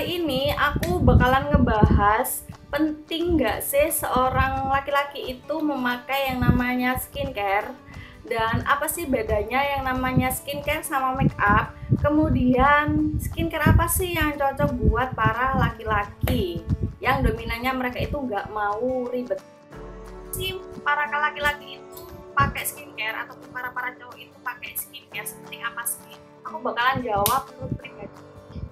kali ini aku bakalan ngebahas penting nggak sih seorang laki-laki itu memakai yang namanya skincare, dan apa sih bedanya yang namanya skincare sama make up. Kemudian skincare apa sih yang cocok buat para laki-laki yang dominannya mereka itu nggak mau ribet. Si para laki-laki itu pakai skincare atau para cowok itu pakai skincare seperti apa sih? Aku bakalan jawab menurut pribadi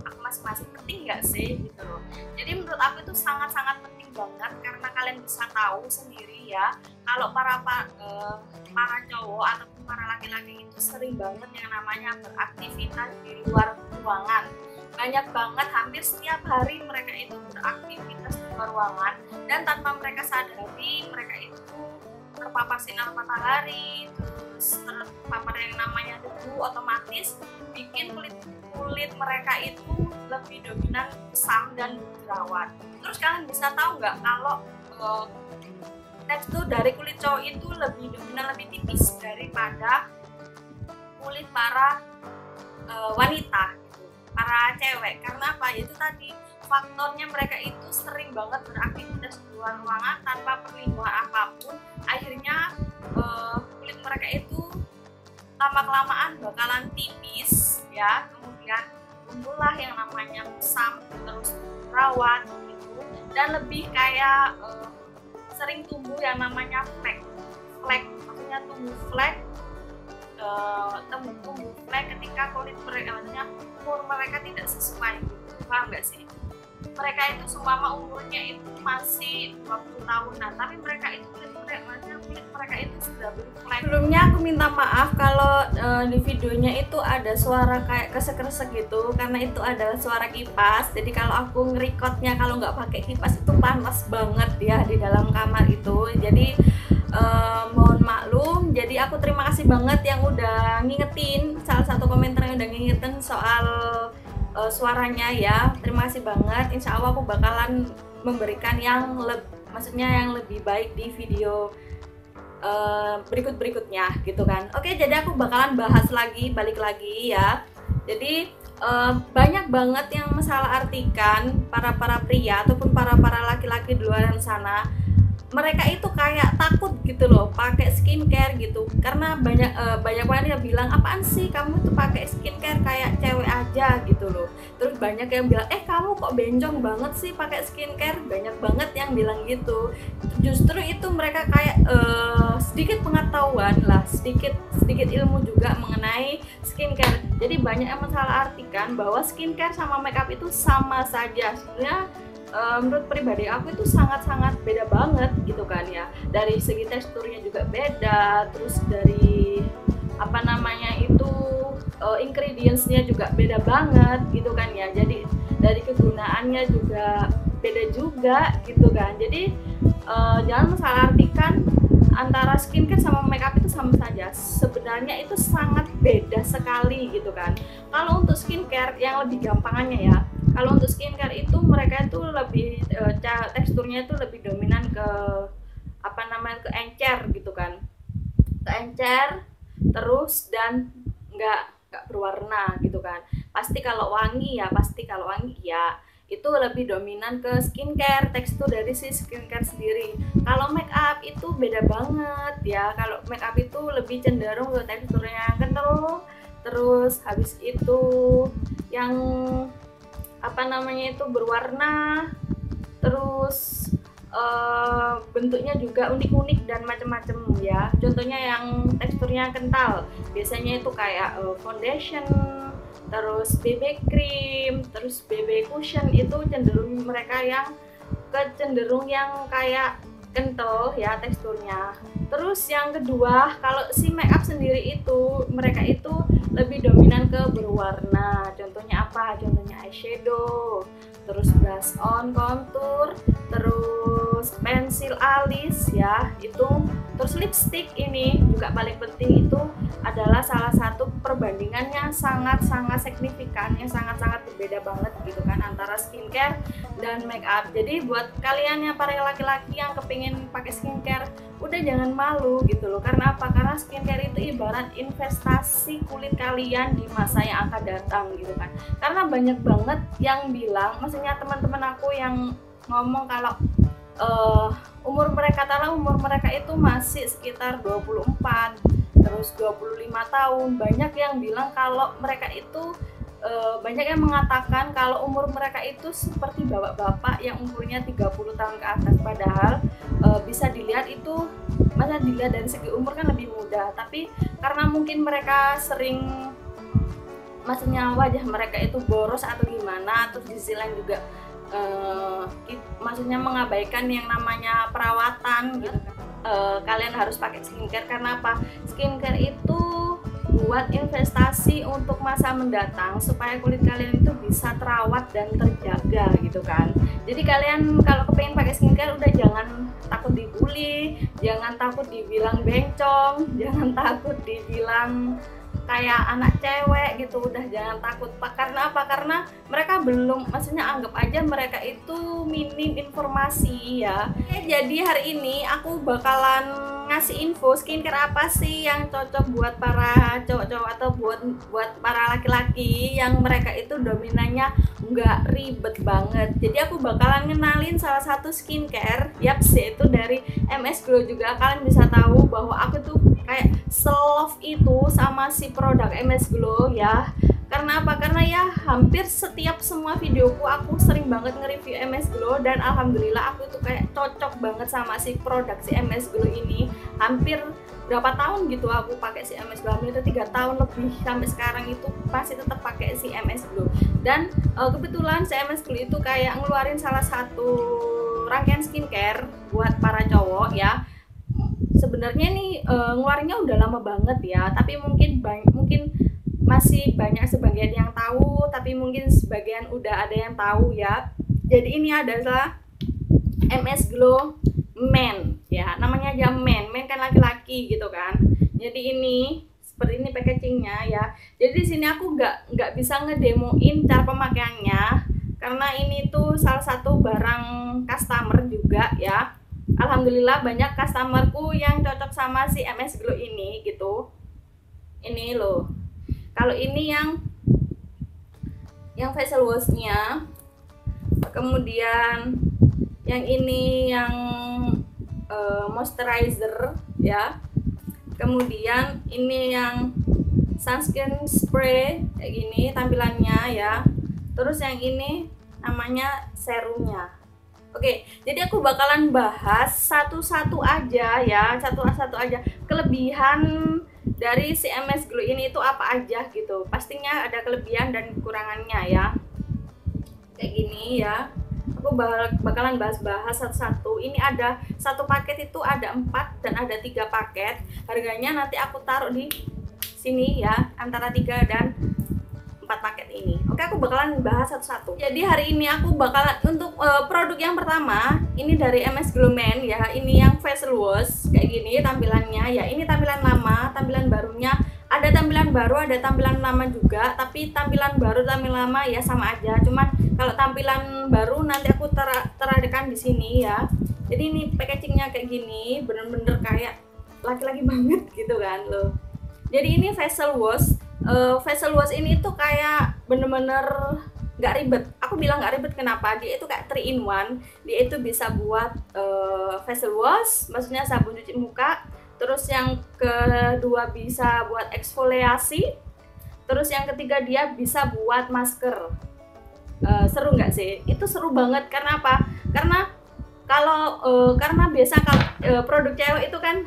aku masing-masing, penting nggak sih gitu loh. Jadi menurut aku itu sangat-sangat penting banget, karena kalian bisa tahu sendiri ya, kalau para cowok ataupun para laki-laki itu sering banget yang namanya beraktivitas di luar ruangan. Banyak banget, hampir setiap hari mereka itu beraktivitas di luar ruangan, dan tanpa mereka sadari mereka itu terpapar sinar matahari, terus terpapar yang namanya debu, otomatis bikin kulit mereka itu lebih dominan kusam dan jerawat. Terus kalian bisa tahu nggak kalau tekstur dari kulit cowok itu lebih dominan, lebih tipis daripada kulit para wanita gitu, para cewek. Karena apa? Itu tadi faktornya, mereka itu sering banget beraktivitas di luar ruangan tanpa perlindungan apapun. Akhirnya kulit mereka itu lama-kelamaan bakalan tipis ya, kemudian tumbuhlah yang namanya kusam, terus jerawat gitu, dan lebih kayak sering tumbuh yang namanya flek, maksudnya tumbuh flek, tumbuh flek ketika kulit mereka, maksudnya umur mereka tidak sesuai gitu. Paham nggak sih? Mereka itu seumpama umurnya itu masih 20 tahunan, tapi mereka itu kulit mereka itu sudah berflek. Sebelumnya aku minta maaf kalau di videonya itu ada suara kayak kresek-kresek gitu, karena itu adalah suara kipas. Jadi kalau aku ngerekodnya kalau nggak pakai kipas itu panas banget ya di dalam kamar itu. Jadi mohon maklum. Jadi aku terima kasih banget yang udah ngingetin, salah satu komentar yang udah ngingetin soal suaranya ya. Terima kasih banget. Insya Allah aku bakalan memberikan yang lebih baik di video berikutnya gitu kan. Oke, jadi aku bakalan bahas lagi, balik lagi ya. Jadi banyak banget yang masalah artikan para pria ataupun para laki-laki di luar sana, mereka itu kayak takut gitu loh pakai skincare gitu, karena banyak banget yang bilang, apaan sih kamu tuh pakai skincare kayak cewek aja gitu loh. Terus banyak yang bilang, kamu kok bencong banget sih pakai skincare. Banyak banget yang bilang gitu. Justru itu mereka kayak sedikit pengetahuan lah, sedikit ilmu juga mengenai skincare. Jadi banyak yang masalah artikan bahwa skincare sama makeup itu sama saja. Sebenarnya menurut pribadi aku itu sangat-sangat beda banget gitu kan ya. Dari segi teksturnya juga beda, terus dari apa namanya itu ingredientsnya juga beda banget gitu kan ya. Jadi dari kegunaannya juga beda juga gitu kan. Jadi jangan masalah artikan antara skincare sama makeup itu sama saja. Sebenarnya itu sangat beda sekali gitu kan. Kalau untuk skincare yang lebih gampangannya ya, kalau untuk skincare itu mereka itu lebih teksturnya itu lebih dominan ke ke encer gitu kan, ke encer terus, dan nggak berwarna gitu kan. Pasti kalau wangi ya itu lebih dominan ke skincare, tekstur dari si skincare sendiri. Kalau make up itu beda banget ya. Kalau make up itu lebih cenderung ke teksturnya yang kental, terus habis itu yang itu berwarna, terus bentuknya juga unik-unik dan macam-macam ya. Contohnya yang teksturnya kental biasanya itu kayak foundation, terus BB cream, terus BB cushion, itu cenderung mereka yang kayak kental ya teksturnya. Terus yang kedua, kalau si makeup sendiri itu mereka itu lebih dominan ke berwarna. Contohnya apa? Contohnya eyeshadow, terus blush on, contour, terus terus pensil alis ya itu, terus lipstick ini juga paling penting. Itu adalah salah satu perbandingan yang sangat-sangat signifikan, yang sangat-sangat berbeda banget gitu kan antara skincare dan make up. Jadi buat kalian yang para laki-laki yang kepingin pakai skincare, udah jangan malu gitu loh. Karena apa? Karena skincare itu ibarat investasi kulit kalian di masa yang akan datang gitu kan. Karena banyak banget yang bilang, maksudnya teman-teman aku yang ngomong kalau umur mereka itu masih sekitar 24 terus 25 tahun. Banyak yang bilang kalau mereka itu banyak yang mengatakan kalau umur mereka itu seperti bapak-bapak yang umurnya 30 tahun ke atas. Padahal bisa dilihat itu, masa dilihat dari segi umur kan lebih muda, tapi karena mungkin mereka sering, maksudnya wajah mereka itu boros atau gimana, terus di sisi lain juga maksudnya mengabaikan yang namanya perawatan gitu kan. Kalian harus pakai skincare. Karena apa? Skincare itu buat investasi untuk masa mendatang supaya kulit kalian itu bisa terawat dan terjaga gitu kan. Jadi kalian kalau kepengen pakai skincare, udah jangan takut dibully, jangan takut dibilang bencong, jangan takut dibilang kayak anak cewek gitu. Udah jangan takut Pak. Karena apa? Karena mereka belum, maksudnya anggap aja mereka itu minim informasi ya. Jadi hari ini aku bakalan ngasih info skincare apa sih yang cocok buat para cowok-cowok atau buat para laki-laki yang mereka itu dominannya nggak ribet banget. Jadi aku bakalan ngenalin salah satu skincare, yaps, yaitu dari MS Glow juga. Kalian bisa tahu bahwa aku tuh kayak selove itu sama si produk MS Glow ya. Karena apa? Karena ya hampir setiap semua videoku aku sering banget nge-review MS Glow, dan alhamdulillah aku tuh kayak cocok banget sama si produk si MS Glow ini. Hampir berapa tahun gitu aku pakai si MS Glow, hampir 3 tahun lebih, sampai sekarang itu masih tetap pakai si MS Glow. Dan kebetulan si MS Glow itu kayak ngeluarin salah satu rangkaian skincare buat para cowok ya. Sebenarnya nih ngeluarinnya udah lama banget ya, tapi mungkin masih banyak sebagian yang tahu, tapi mungkin sebagian udah ada yang tahu ya. Jadi ini adalah MS Glow Men ya, namanya aja Men kan laki-laki gitu kan. Jadi ini seperti ini packagingnya ya. Jadi di sini aku nggak bisa ngedemoin cara pemakaiannya karena ini tuh salah satu barang customer juga ya. Alhamdulillah banyak customerku yang cocok sama si MS Glow ini gitu. Ini loh. Kalau ini yang facial washnya, kemudian yang ini yang moisturizer ya, kemudian ini yang sunscreen spray kayak gini tampilannya ya, terus yang ini namanya serumnya. Oke, jadi aku bakalan bahas satu-satu aja ya, satu-satu aja kelebihan dari si MS Glow ini itu apa aja gitu. Pastinya ada kelebihan dan kekurangannya ya. Kayak gini ya. Aku bakalan bahas satu-satu. Ini ada satu paket itu ada 4 dan ada 3 paket. Harganya nanti aku taruh di sini ya, antara 3 dan 4 paket ini. Oke, aku bakalan bahas satu-satu. Jadi hari ini aku bakalan untuk produk yang pertama ini dari MS Glow Men ya. Ini yang facial wash kayak gini tampilannya ya. Ini tampilan lama, tampilan barunya. Ada tampilan baru, ada tampilan lama juga. Tapi tampilan baru, tampilan lama ya sama aja. Cuman kalau tampilan baru nanti aku teradakan di sini ya. Jadi ini packagingnya kayak gini, bener-bener kayak laki-laki banget gitu kan loh. Jadi ini facial wash. Facial wash ini tuh kayak bener-bener nggak ribet. Aku bilang nggak ribet kenapa? Dia itu kayak 3 in 1. Dia itu bisa buat facial wash, maksudnya sabun cuci muka. Terus yang kedua bisa buat eksfoliasi. Terus yang ketiga dia bisa buat masker. Seru nggak sih? Itu seru banget. Karena apa? Karena karena biasa kalau produk cewek itu kan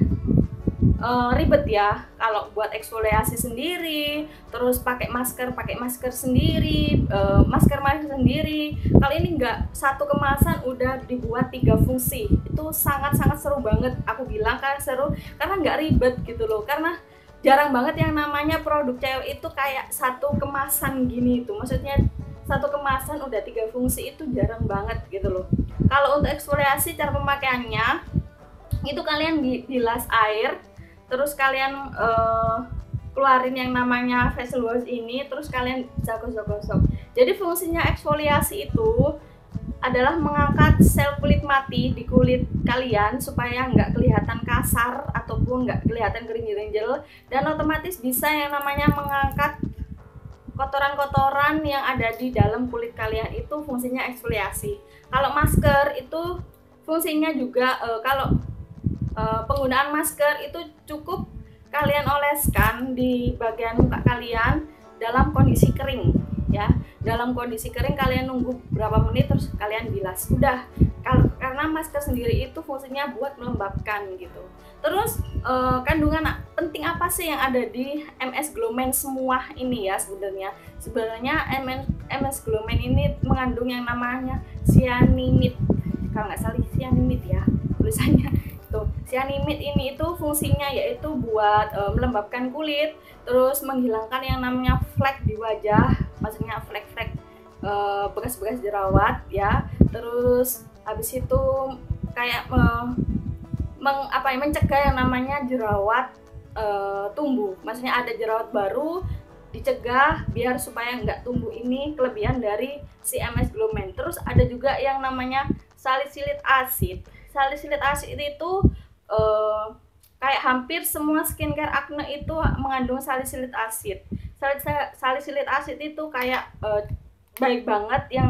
ribet ya, kalau buat eksfoliasi sendiri, terus pakai masker sendiri, masker sendiri. Kalau ini enggak, satu kemasan udah dibuat 3 fungsi. Itu sangat-sangat seru banget. Aku bilang kan seru karena nggak ribet gitu loh. Karena jarang banget yang namanya produk cewek itu kayak satu kemasan gini itu. Maksudnya satu kemasan udah 3 fungsi itu jarang banget gitu loh. Kalau untuk eksfoliasi cara pemakaiannya itu kalian bilas air, terus kalian keluarin yang namanya facial wash ini, terus kalian bisa gosok-gosok. Jadi fungsinya eksfoliasi itu adalah mengangkat sel kulit mati di kulit kalian supaya nggak kelihatan kasar ataupun nggak kelihatan gerinjel-gerinjel, dan otomatis bisa yang namanya mengangkat kotoran-kotoran yang ada di dalam kulit kalian. Itu fungsinya eksfoliasi. Kalau masker itu fungsinya juga kalau penggunaan masker itu cukup kalian oleskan di bagian muka kalian dalam kondisi kering ya. Dalam kondisi kering kalian nunggu berapa menit terus kalian bilas. Udah, karena masker sendiri itu fungsinya buat melembabkan gitu. Terus kandungan penting apa sih yang ada di MS Glow Man semua ini ya sebenarnya? Sebenarnya MS Glow Man ini mengandung yang namanya cyanamide. Kalau nggak salah cyanamide ya tulisannya. Tuh, cyanamide ini itu fungsinya yaitu buat melembabkan kulit, terus menghilangkan yang namanya flek di wajah, maksudnya flek-flek bekas-bekas jerawat ya. Terus habis itu kayak mencegah yang namanya jerawat tumbuh, maksudnya ada jerawat baru dicegah biar supaya nggak tumbuh. Ini kelebihan dari si MS Glow Man. Terus ada juga yang namanya salicylic acid. Salicylic acid itu kayak hampir semua skincare acne itu mengandung salicylic acid. Salicylic acid itu kayak baik banget yang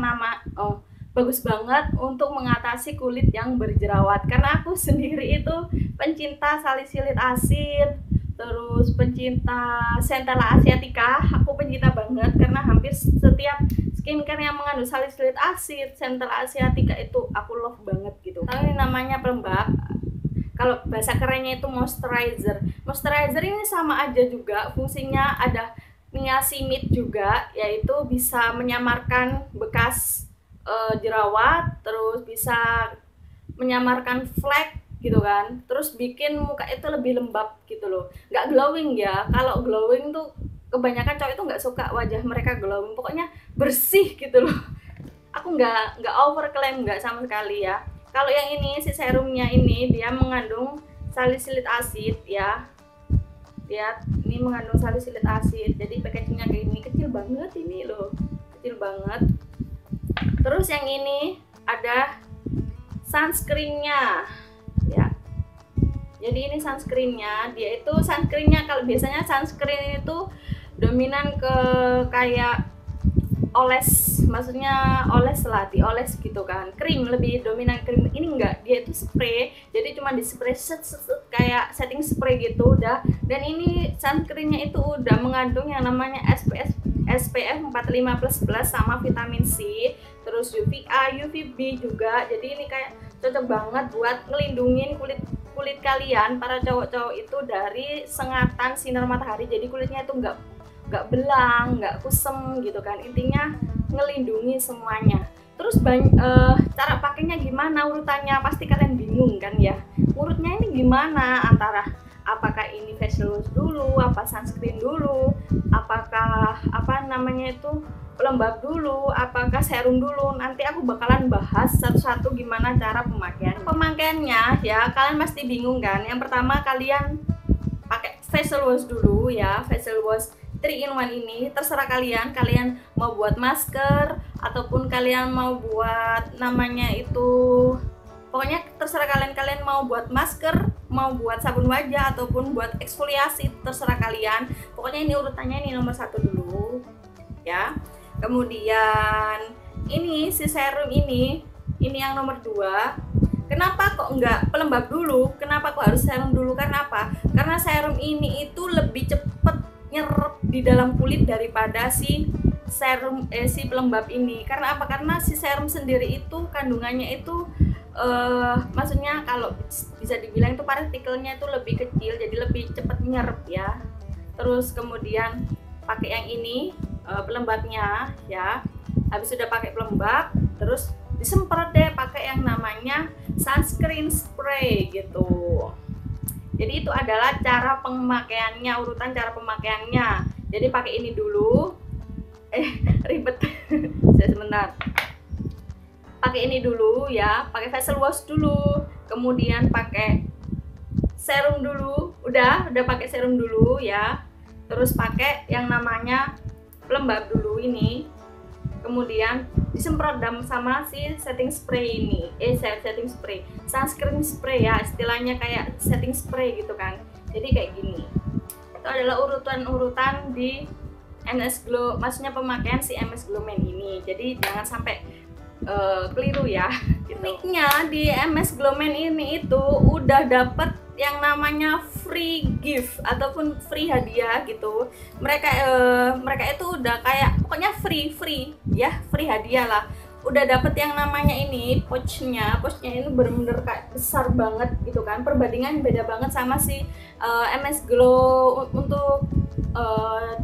bagus banget untuk mengatasi kulit yang berjerawat. Karena aku sendiri itu pencinta salicylic acid, terus pencinta Centella asiatica. Aku pencinta banget karena hampir setiap skincare yang mengandung salicylic acid, Centella asiatica itu aku love banget gitu. Kalau ini namanya pelembab, kalau bahasa kerennya itu moisturizer. Moisturizer ini sama aja juga fungsinya, ada niacinamide juga, yaitu bisa menyamarkan bekas jerawat, terus bisa menyamarkan flek gitu kan, terus bikin muka itu lebih lembab gitu loh. Nggak glowing ya, kalau glowing tuh kebanyakan cowok itu nggak suka wajah mereka glowing, pokoknya bersih gitu loh. Aku nggak over claim, nggak sama sekali ya. Kalau yang ini si serumnya ini dia mengandung salicylic acid ya. Lihat, ini mengandung salicylic acid. Jadi packagingnya kayak ini, kecil banget ini loh, kecil banget. Terus yang ini ada sunscreennya ya. Jadi ini sunscreennya, dia itu sunscreennya kalau biasanya sunscreen itu dominan ke kayak oles, maksudnya oles lah, dioles gitu kan, krim, lebih dominan krim. Ini enggak, dia itu spray, jadi cuma di spray kayak setting spray gitu udah. Dan ini sunscreennya itu udah mengandung yang namanya SPF 45++ sama vitamin C, terus UVA, UVB juga. Jadi ini kayak cocok banget buat ngelindungin kulit kalian para cowok-cowok itu dari sengatan sinar matahari. Jadi kulitnya itu nggak belang, nggak kusem gitu kan, intinya ngelindungi semuanya. Terus cara pakainya gimana, urutannya pasti kalian bingung kan ya, urutnya ini gimana, antara apakah ini facial wash dulu, apa sunscreen dulu, apakah pelembab dulu, apakah serum dulu. Nanti aku bakalan bahas satu-satu gimana cara pemakaiannya ya. Kalian pasti bingung kan. Yang pertama kalian pakai facial wash dulu ya, facial wash 3-in-1 ini terserah kalian mau buat masker ataupun kalian mau buat namanya itu, pokoknya terserah kalian mau buat masker, mau buat sabun wajah ataupun buat eksfoliasi, terserah kalian. Pokoknya ini urutannya ini nomor 1 dulu ya. Kemudian ini si serum ini yang nomor 2. Kenapa kok enggak pelembab dulu? Kenapa kok harus serum dulu? Karena apa? Karena serum ini itu lebih cepet nyerap di dalam kulit daripada si serum si pelembab ini. Karena apa? Karena si serum sendiri itu kandungannya itu maksudnya kalau bisa dibilang itu partikelnya itu lebih kecil, jadi lebih cepat nyerap ya. Terus kemudian pakai yang ini pelembabnya ya. Habis sudah pakai pelembab, terus disemprot deh pakai yang namanya sunscreen spray gitu. Jadi itu adalah cara pemakaiannya, urutan cara pemakaiannya. Jadi pakai ini dulu, ribet. benar. Pakai ini dulu ya, pakai facial wash dulu, kemudian pakai serum dulu. Udah pakai serum dulu ya. Terus pakai yang namanya pelembab dulu ini. Kemudian disemprot sama si setting spray ini. Setting spray, sunscreen spray ya, istilahnya kayak setting spray gitu kan. Jadi kayak gini. Itu adalah urutan-urutan di MS Glow, maksudnya pemakaian si MS Glow Man ini. Jadi jangan sampai keliru ya. Uniknya di MS Glow Man ini itu udah dapet yang namanya free gift ataupun free hadiah gitu. Mereka itu udah kayak pokoknya free ya, free hadiah lah. Udah dapet yang namanya ini pouchnya ini bener-bener kayak besar banget gitu kan. Perbandingan beda banget sama si MS Glow untuk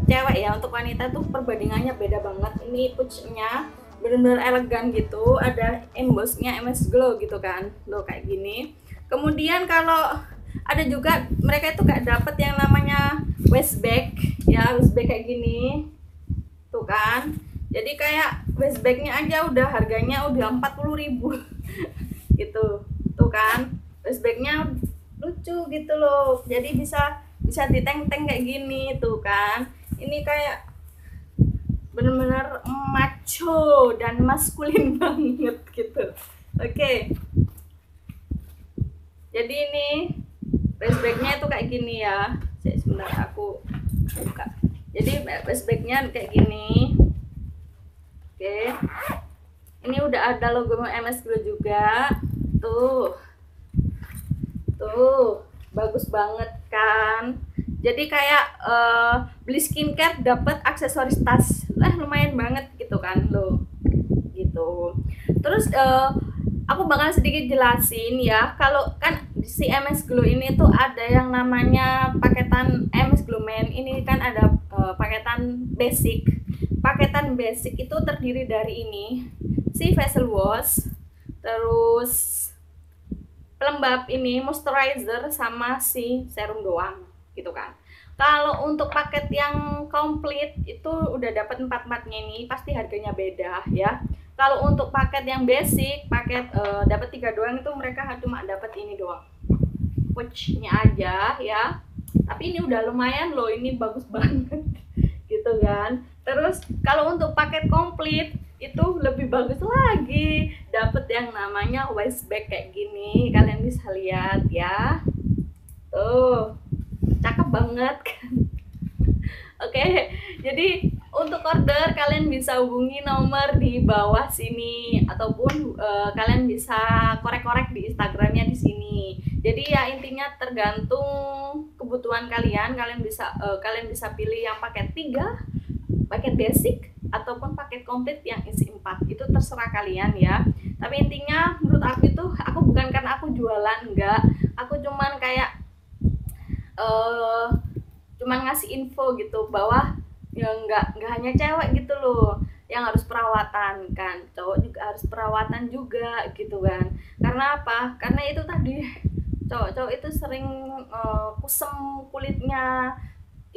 cewek ya, untuk wanita tuh perbandingannya beda banget. Ini pouchnya bener-bener elegan gitu, ada embossnya MS Glow gitu kan, loh kayak gini. Kemudian kalau ada juga mereka itu kayak dapet yang namanya waist bag ya, waist bag kayak gini tuh kan. Jadi kayak waist bagnya aja udah harganya udah 40.000 gitu tuh kan. Waist bagnya lucu gitu loh, jadi bisa diteng-teng kayak gini tuh kan. Ini kayak bener-bener macho dan maskulin banget gitu. Oke. Jadi ini waist bagnya itu kayak gini ya. Sebentar aku buka. Jadi waist bagnya kayak gini. Oke. Ini udah ada logo MS Glow juga. Tuh. Bagus banget kan. Jadi kayak beli skincare dapat aksesoris tas. Lah lumayan banget gitu kan lo. Gitu. Terus aku bakal sedikit jelasin ya, kalau kan si MS Glow ini tuh ada yang namanya paketan MS Glow Man. Ini kan ada paketan basic. Paketan basic itu terdiri dari ini, si facial wash, terus pelembab ini, moisturizer, sama si serum doang gitu kan. Kalau untuk paket yang komplit itu udah dapat 4-4-nya ini, pasti harganya beda ya. Kalau untuk paket yang basic, paket dapat 3 doang itu mereka cuma dapat ini doang, pouchnya aja ya. Tapi ini udah lumayan loh, ini bagus banget gitu kan. Terus kalau untuk paket komplit itu lebih bagus lagi, dapat yang namanya waist bag kayak gini, kalian bisa lihat ya. Tuh, cakep banget kan. Oke, jadi untuk order kalian bisa hubungi nomor di bawah sini ataupun kalian bisa korek-korek di Instagramnya di sini. Jadi ya intinya tergantung kebutuhan kalian. Kalian bisa pilih yang paket 3, paket basic ataupun paket komplit yang isi 4. Itu terserah kalian ya. Tapi intinya menurut aku itu, aku bukan karena aku jualan, enggak. Aku cuman kayak cuman ngasih info gitu bahwa ya nggak hanya cewek gitu loh yang harus perawatan kan, cowok juga harus perawatan juga gitu kan. Karena apa? Karena itu tadi cowok itu sering kusem kulitnya,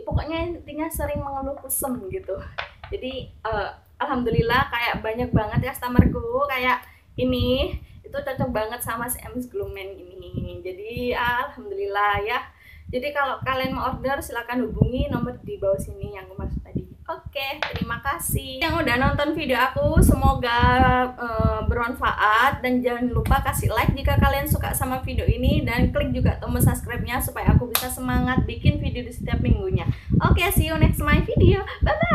pokoknya intinya sering mengeluh kusem gitu. Jadi alhamdulillah kayak banyak banget customerku kayak ini itu cocok banget sama si MS Glow Man ini. Jadi alhamdulillah ya. Jadi kalau kalian mau order silahkan hubungi nomor di bawah sini yang aku maksud tadi. Oke, terima kasih yang udah nonton video aku. Semoga bermanfaat, dan jangan lupa kasih like jika kalian suka sama video ini, dan klik juga tombol subscribe-nya supaya aku bisa semangat bikin video di setiap minggunya. Oke, see you next my video. Bye bye.